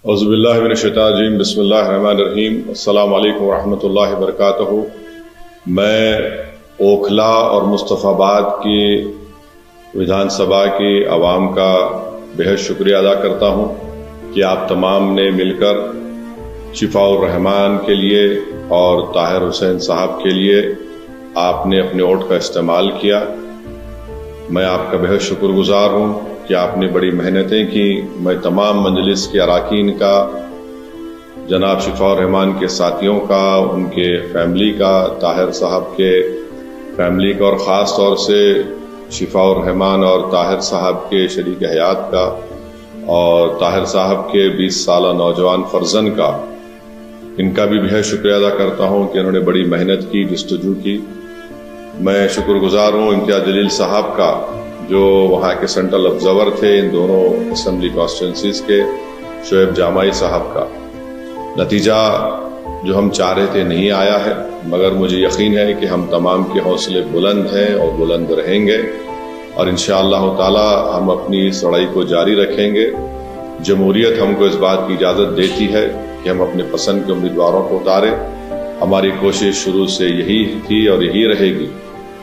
اعوذ باللہ من الشیطان الرجیم، بسم اللہ الرحمن الرحیم، السلام علیکم ورحمۃ اللہ وبرکاتہ۔ میں اوکھلا اور مصطفیٰ آباد کی ودھان سبھا کی عوام کا بہت شکریہ ادا کرتا ہوں کہ آپ تمام نے مل کر شفاء الرحمان کے لیے اور طاہر حسین صاحب کے لیے آپ نے اپنے ووٹ کا استعمال کیا۔ میں آپ کا بہت شکر گزار ہوں کہ آپ نے بڑی محنتیں کی۔ میں تمام مجلس کے اراکین کا، جناب شفاء الرحمان کے ساتھیوں کا، ان کے فیملی کا، طاہر صاحب کے فیملی کا، اور خاص طور سے شفاء الرحمان اور طاہر صاحب کے شریک حیات کا، اور طاہر صاحب کے 20 سالہ نوجوان فرزند کا، ان کا بھی بہت شکریہ ادا کرتا ہوں کہ انہوں نے بڑی محنت کی، جستجو کی۔ میں شکر گزار ہوں امتیاز جلیل صاحب کا، جو وہاں کے سینٹرل آبزرور تھے ان دونوں اسمبلی کانسٹیٹوئنسیز کے، شعیب جامعی صاحب کا۔ نتیجہ جو ہم چاہ رہے تھے نہیں آیا ہے، مگر مجھے یقین ہے کہ ہم تمام کے حوصلے بلند ہیں اور بلند رہیں گے، اور انشاءاللہ تعالی ہم اپنی اس لڑائی کو جاری رکھیں گے۔ جمہوریت ہم کو اس بات کی اجازت دیتی ہے کہ ہم اپنے پسند کے امیدواروں کو اتاریں۔ ہماری کوشش شروع سے یہی تھی اور یہی رہے گی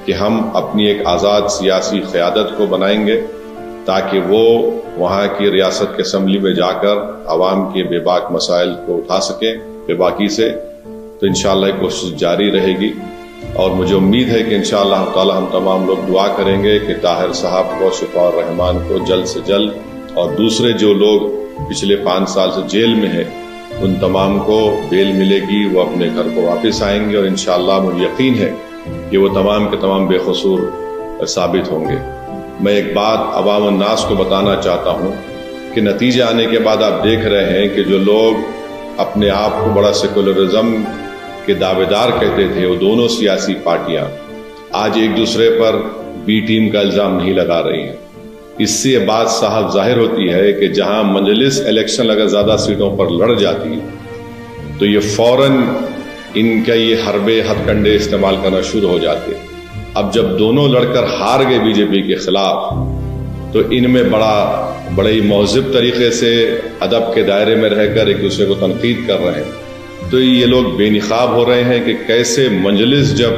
کہ ہم اپنی ایک آزاد سیاسی قیادت کو بنائیں گے، تاکہ وہ وہاں کی ریاست کے اسمبلی میں جا کر عوام کے بے باک مسائل کو اٹھا سکیں بے باکی سے۔ تو انشاءاللہ یہ کوشش جاری رہے گی، اور مجھے امید ہے کہ انشاءاللہ تعالی ہم تمام لوگ دعا کریں گے کہ طاہر صاحب کو، شفاء الرحمان کو جلد سے جلد، اور دوسرے جو لوگ پچھلے 5 سال سے جیل میں ہیں ان تمام کو بیل ملے گی، وہ اپنے گھر کو واپس آئیں گے، اور انشاءاللہ مجھے یقین ہے کہ وہ تمام کے تمام بے قصور ثابت ہوں گے۔ میں ایک بات عوام الناس کو بتانا چاہتا ہوں کہ نتیجے آنے کے بعد آپ دیکھ رہے ہیں کہ جو لوگ اپنے آپ کو بڑا سیکولرزم کے دعوے دار کہتے تھے، وہ دونوں سیاسی پارٹیاں آج ایک دوسرے پر بی ٹیم کا الزام نہیں لگا رہی ہیں۔ اس سے یہ بات صاحب ظاہر ہوتی ہے کہ جہاں مجلس الیکشن اگر زیادہ سیٹوں پر لڑ جاتی تو یہ فوراً ان کا یہ حربے ہتھ کنڈے استعمال کرنا شروع ہو جاتے۔ اب جب دونوں لڑ کر ہار گئے بی جے پی کے خلاف، تو ان میں بڑے ہی مہذب طریقے سے ادب کے دائرے میں رہ کر ایک دوسرے کو تنقید کر رہے ہیں۔ تو یہ لوگ بے نقاب ہو رہے ہیں کہ کیسے مجلس جب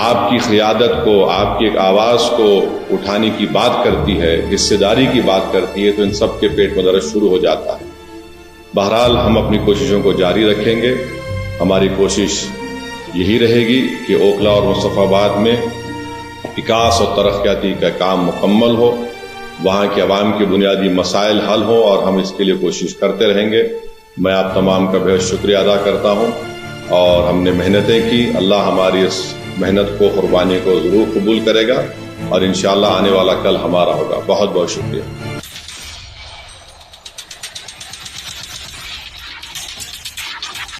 آپ کی قیادت کو، آپ کی ایک آواز کو اٹھانے کی بات کرتی ہے، حصے داری کی بات کرتی ہے، تو ان سب کے پیٹ میں درد شروع ہو جاتا ہے۔ بہرحال ہم اپنی کوششوں کو جاری رکھیں گے۔ ہماری کوشش یہی رہے گی کہ اوکھلا اور مصطفیٰ آباد میں وکاس اور ترقیاتی کا کام مکمل ہو، وہاں کے عوام کے بنیادی مسائل حل ہوں، اور ہم اس کے لیے کوشش کرتے رہیں گے۔ میں آپ تمام کا بہت شکریہ ادا کرتا ہوں، اور ہم نے محنتیں کی، اللہ ہماری اس محنت کو، قربانی کو ضرور قبول کرے گا، اور انشاءاللہ آنے والا کل ہمارا ہوگا۔ بہت بہت شکریہ۔